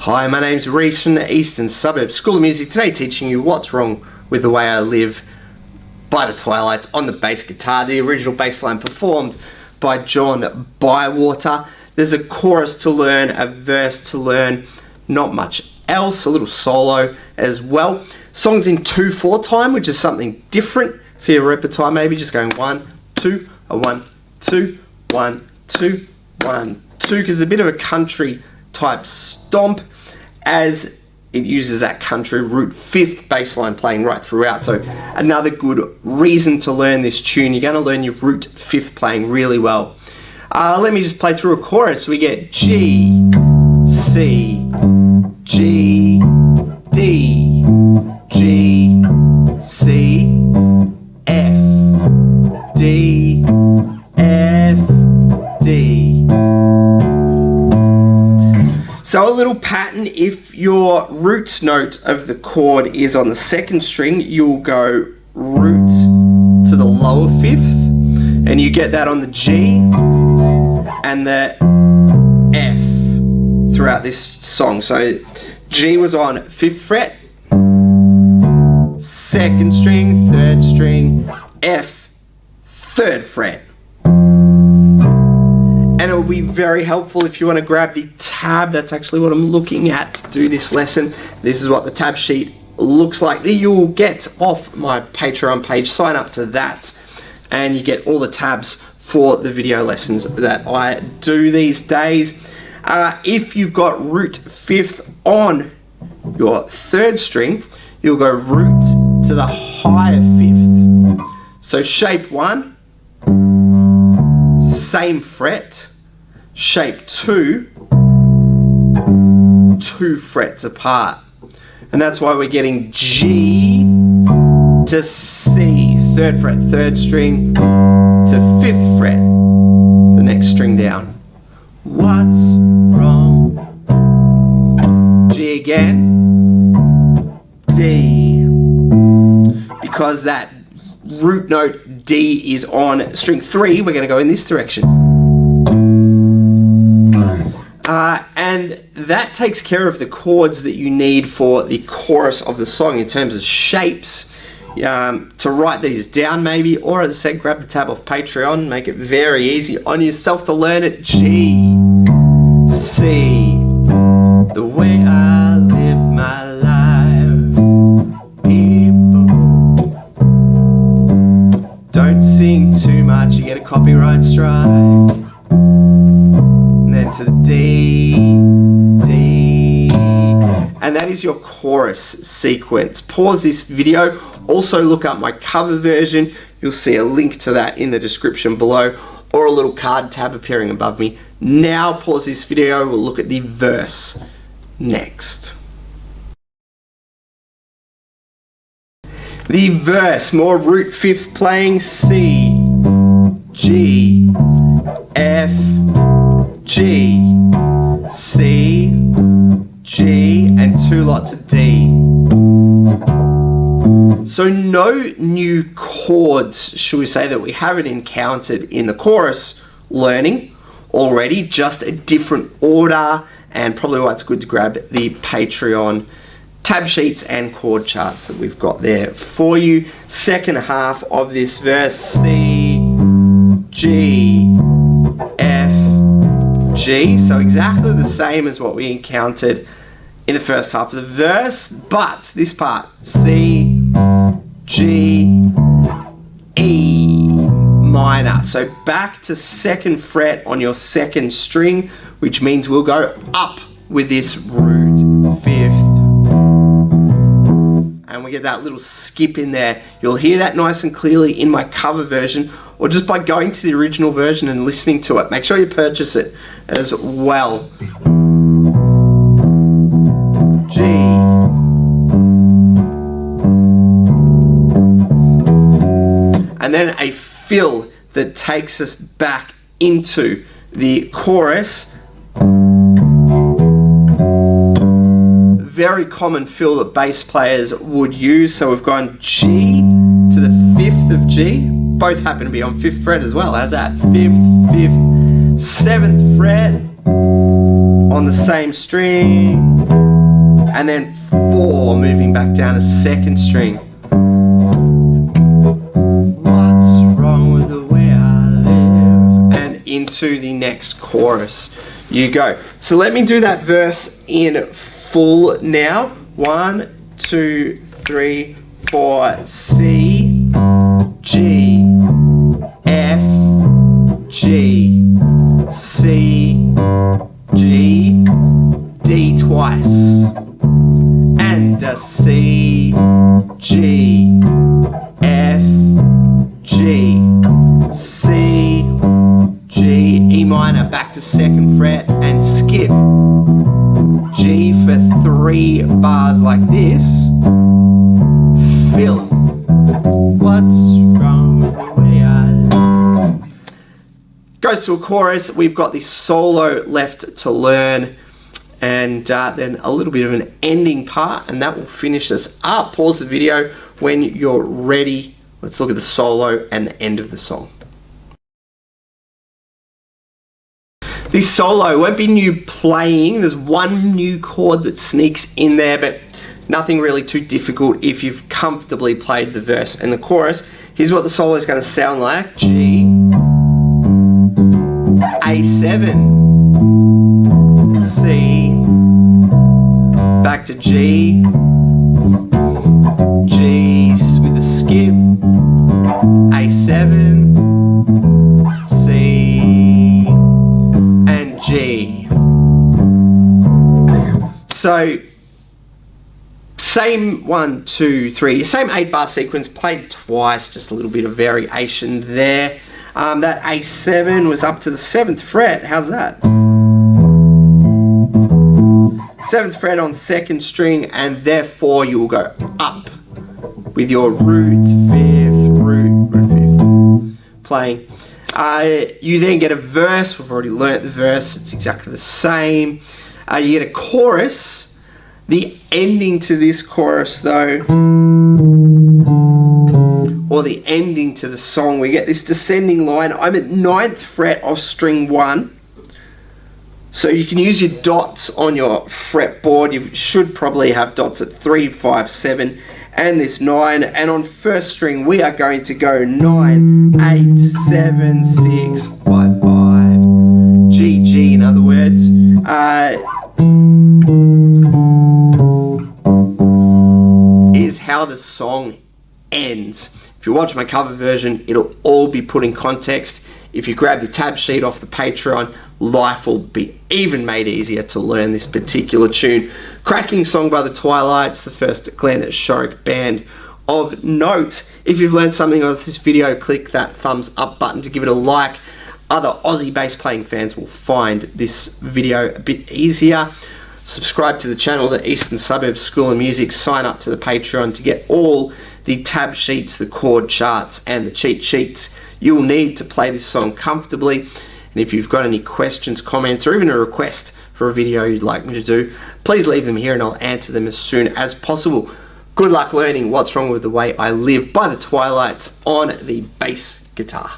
Hi, my name's Reese from the Eastern Suburbs School of Music. Today teaching you What's Wrong with the Way I Live by the Twilights on the bass guitar. The original bass line performed by John Bywater. There's a chorus to learn, a verse to learn, not much else, a little solo as well. Songs in 2/4 time, which is something different for your repertoire, maybe just going 1, 2, a 1, 2, 1, 2, 1, 2, because it's a bit of a country type stomp as it uses that country root 5th bass line playing right throughout. So another good reason to learn this tune. You're going to learn your root 5th playing really well. Let me just play through a chorus. We get G, C, G, D, G, C, F, D, F, D. So a little pattern, if your root note of the chord is on the 2nd string, you'll go root to the lower 5th, and you get that on the G and the F throughout this song. So G was on 5th fret, 2nd string, 3rd string, F, 3rd fret. And it will be very helpful if you want to grab the tab. That's actually what I'm looking at to do this lesson. This is what the tab sheet looks like that you'll get off my Patreon page. Sign up to that and you get all the tabs for the video lessons that I do these days. If you've got root 5th on your 3rd string, you'll go root to the higher 5th. So shape 1, same fret, shape 2, 2 frets apart. And that's why we're getting G to C, 3rd fret, 3rd string, to 5th fret, the next string down. What's wrong? G again, D. Because that root note D is on string 3, we're going to go in this direction. And that takes care of the chords that you need for the chorus of the song in terms of shapes. To write these down maybe, or as I said, grab the tab off Patreon, make it very easy on yourself to learn it. G, C, the way I live my life. People, don't sing too much, you get a copyright strike. And then to the D, D, and that is your chorus sequence. Pause this video. Also look up my cover version. You'll see a link to that in the description below, or a little card tab appearing above me. Now pause this video. We'll look at the verse next. The verse, more root 5th playing. C, G, F, G, C, G, and 2 lots of D. So no new chords, should we say, that we haven't encountered in the chorus learning already, just a different order, and probably why it's good to grab the Patreon tab sheets and chord charts that we've got there for you. Second half of this verse, C, G, F, G. So exactly the same as what we encountered in the first half of the verse, but this part, C, G, E minor. So back to 2nd fret on your 2nd string, which means we'll go up with this root 5th. And we get that little skip in there. You'll hear that nice and clearly in my cover version, or just by going to the original version and listening to it. Make sure you purchase it as well. G, and then a fill that takes us back into the chorus. Very common fill that bass players would use. So we've gone G to the 5th of G. Both happen to be on 5th fret as well. How's that? 5th, 5th, 7th fret, on the same string, and then 4 moving back down to 2nd string. What's wrong with the way I live? And into the next chorus you go. So let me do that verse in full now. 1, 2, 3, 4. C, G, F, G, C, G, D twice, and a C, G, F, G, C, G, E minor, back to 2nd fret, and skip. G for 3 bars like this. Fill it. What's wrong with the way I live? Goes to a chorus. We've got the solo left to learn, and then a little bit of an ending part, and that will finish us up. Pause the video when you're ready. Let's look at the solo and the end of the song. This solo won't be new playing. There's one new chord that sneaks in there, but nothing really too difficult if you've comfortably played the verse and the chorus. Here's what the solo is going to sound like. G, A7, C, back to G, G with a skip, A7, C, and G. So same 1, 2, 3, same 8-bar sequence played twice, just a little bit of variation there. That A7 was up to the 7th fret. How's that? 7th fret on 2nd string, and therefore you will go up with your root 5th, root 5th playing. You then get a verse. We've already learnt the verse. It's exactly the same. You get a chorus. The ending to this chorus though, or the ending to the song, we get this descending line. I'm at 9th fret of string 1. So you can use your dots on your fretboard. You should probably have dots at 3, 5, 7, and this 9. And on 1st string, we are going to go 9, 8, 7, 6, 5, 5. G, G in other words. Is how the song ends. If you watch my cover version, it'll all be put in context. If you grab the tab sheet off the Patreon, life will be even made easier to learn this particular tune. Cracking song by the Twilights, the first Glen Shorrock band of note. If you've learned something on this video, click that thumbs up button to give it a like. Other Aussie bass playing fans will find this video a bit easier. Subscribe to the channel, the Eastern Suburbs School of Music. Sign up to the Patreon to get all the tab sheets, the chord charts, and the cheat sheets you'll need to play this song comfortably. And if you've got any questions, comments, or even a request for a video you'd like me to do, please leave them here and I'll answer them as soon as possible. Good luck learning What's Wrong with the Way I Live by the Twilights on the bass guitar.